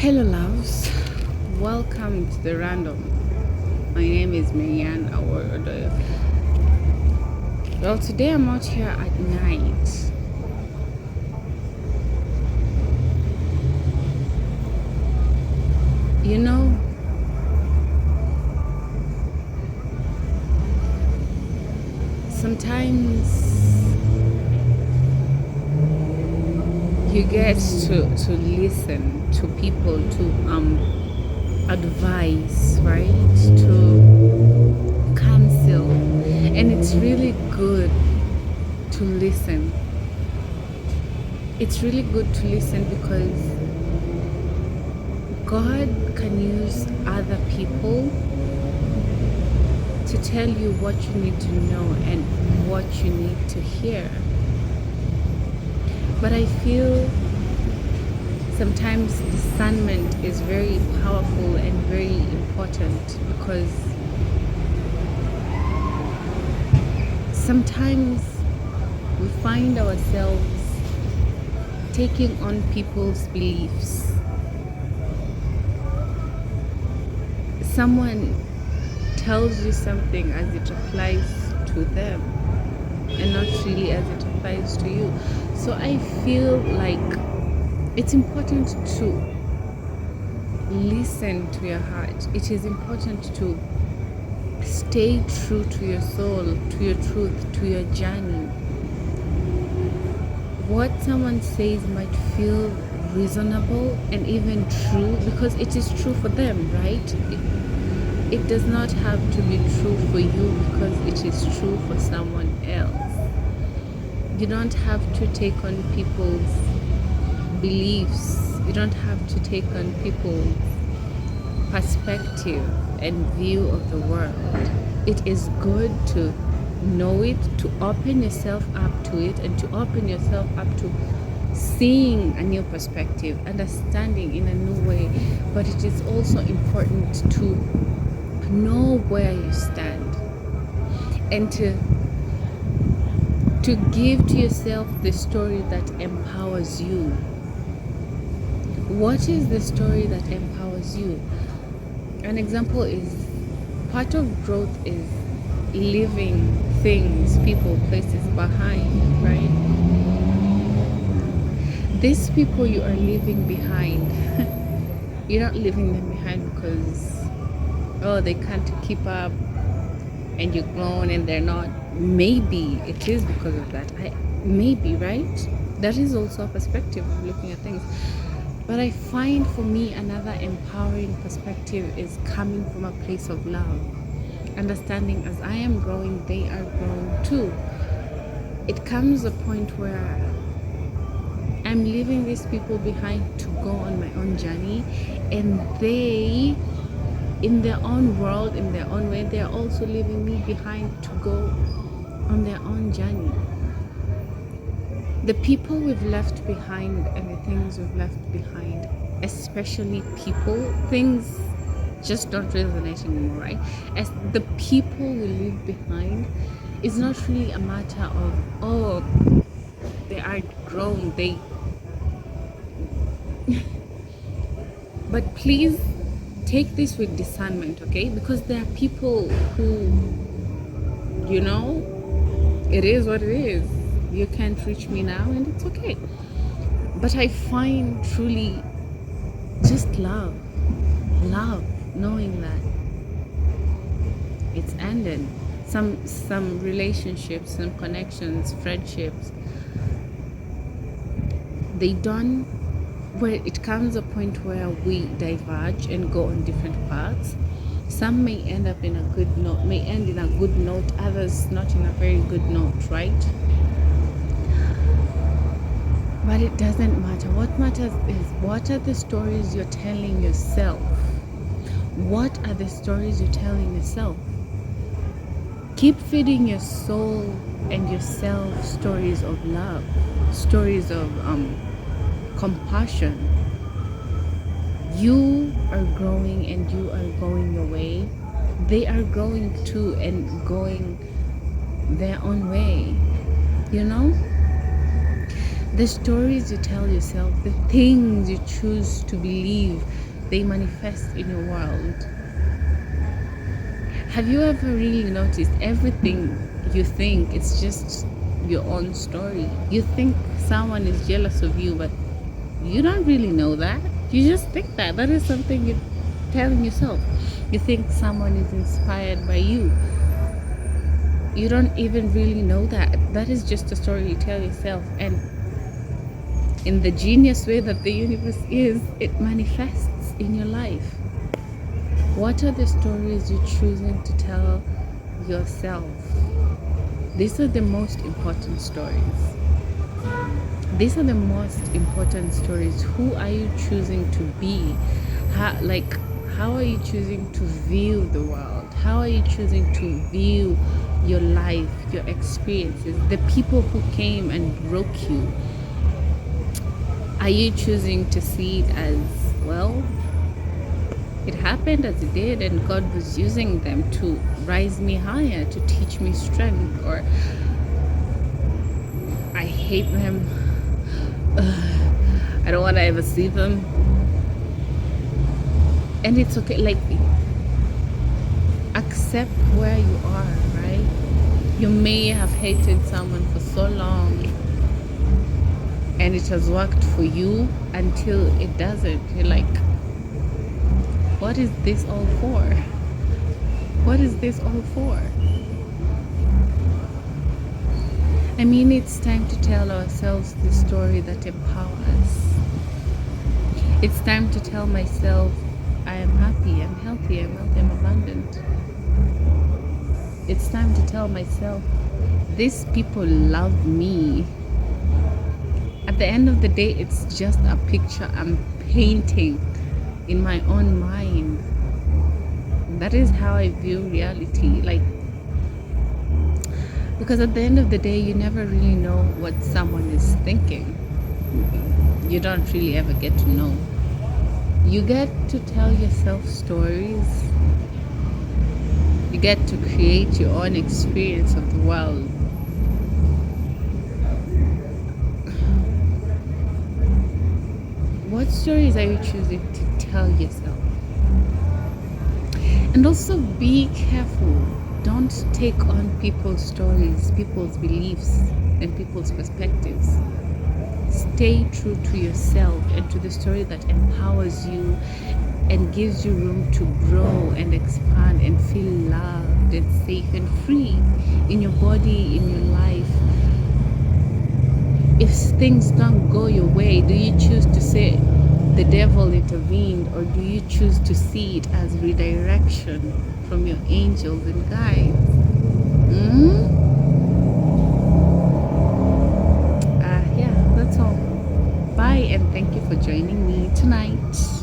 Hello, loves. Welcome to the random. My name is Marianne Awodoyo. Well, today I'm out here at night. You know, sometimes you get to listen to people, to advise, right? To counsel, and it's really good to listen. It's really good to listen because God can use other people to tell you what you need to know and what you need to hear. But I feel sometimes discernment is very powerful and very important because sometimes we find ourselves taking on people's beliefs. Someone tells you something as it applies to them and not really as it applies to you. So I feel like it's important to listen to your heart. It is important to stay true to your soul, to your truth, to your journey. What someone says might feel reasonable and even true because it is true for them, right? It does not have to be true for you because it is true for someone else. You don't have to take on people's beliefs. You don't have to take on people's perspective and view of the world. It is good to know it, to open yourself up to it, and to open yourself up to seeing a new perspective, understanding in a new way. But it is also important to know where you stand and to give to yourself the story that empowers you. What is the story that empowers you? An example is part of growth is leaving things, people, places behind, right? These people you are leaving behind, you're not leaving them behind because they can't keep up and you're grown and they're not. Maybe it is because of that. Maybe, right? That is also a perspective of looking at things. But I find for me another empowering perspective is coming from a place of love. Understanding as I am growing, they are growing too. It comes a point where I'm leaving these people behind to go on my own journey, and they, in their own world, in their own way, they are also leaving me behind to go on their own journey. The people we've left behind and the things we've left behind, especially people, things just don't resonate anymore, right? As the people we leave behind, it's not really a matter of, they are grown, but please take this with discernment, okay? Because there are people who, it is what it is. You can't reach me now and it's okay. But I find truly just love, knowing that it's ended. Some relationships, some connections, friendships, they don't, where it comes a point where we diverge and go on different paths. Some may end up in a good note, may end in a good note, others not in a very good note, right? But it doesn't matter. What matters is, what are the stories you're telling yourself? What are the stories you're telling yourself? Keep feeding your soul and yourself stories of love, stories of compassion. You are growing and you are going your way. They are growing too and going their own way, The stories you tell yourself, the things you choose to believe, they manifest in your world. Have you ever really noticed everything you think it's just your own story? You think someone is jealous of you, but you don't really know that. You just think that. That is something you're telling yourself. You think someone is inspired by you. You don't even really know that. That is just a story you tell yourself. And in the genius way that the universe is, it manifests in your life. What are the stories you're choosing to tell yourself? These are the most important stories. These are the most important stories. Who are you choosing to be? How are you choosing to view the world? How are you choosing to view your life, your experiences, the people who came and broke you? Are you choosing to see it as, well, it happened as it did, and God was using them to rise me higher, to teach me strength, or I hate them. I don't want to ever see them. And it's okay. Like, accept where you are, right? You may have hated someone for so long and it has worked for you until it doesn't. You're like, what is this all for? What is this all for? I mean, it's time to tell ourselves the story that empowers. It's time to tell myself, I am happy, I'm healthy, I'm wealthy, I'm abundant. It's time to tell myself, these people love me. At the end of the day, it's just a picture I'm painting in my own mind. That is how I view reality. Like, because at the end of the day, you never really know what someone is thinking. You don't really ever get to know. You get to tell yourself stories. You get to create your own experience of the world. What stories are you choosing to tell yourself? And also be careful. Don't take on people's stories, people's beliefs, and people's perspectives. Stay true to yourself and to the story that empowers you and gives you room to grow and expand and feel loved and safe and free in your body, in your life. If things don't go your way, do you choose to say the devil intervened, or do you choose to see it as redirection from your angels and guides? Yeah, that's all. Bye, and thank you for joining me tonight.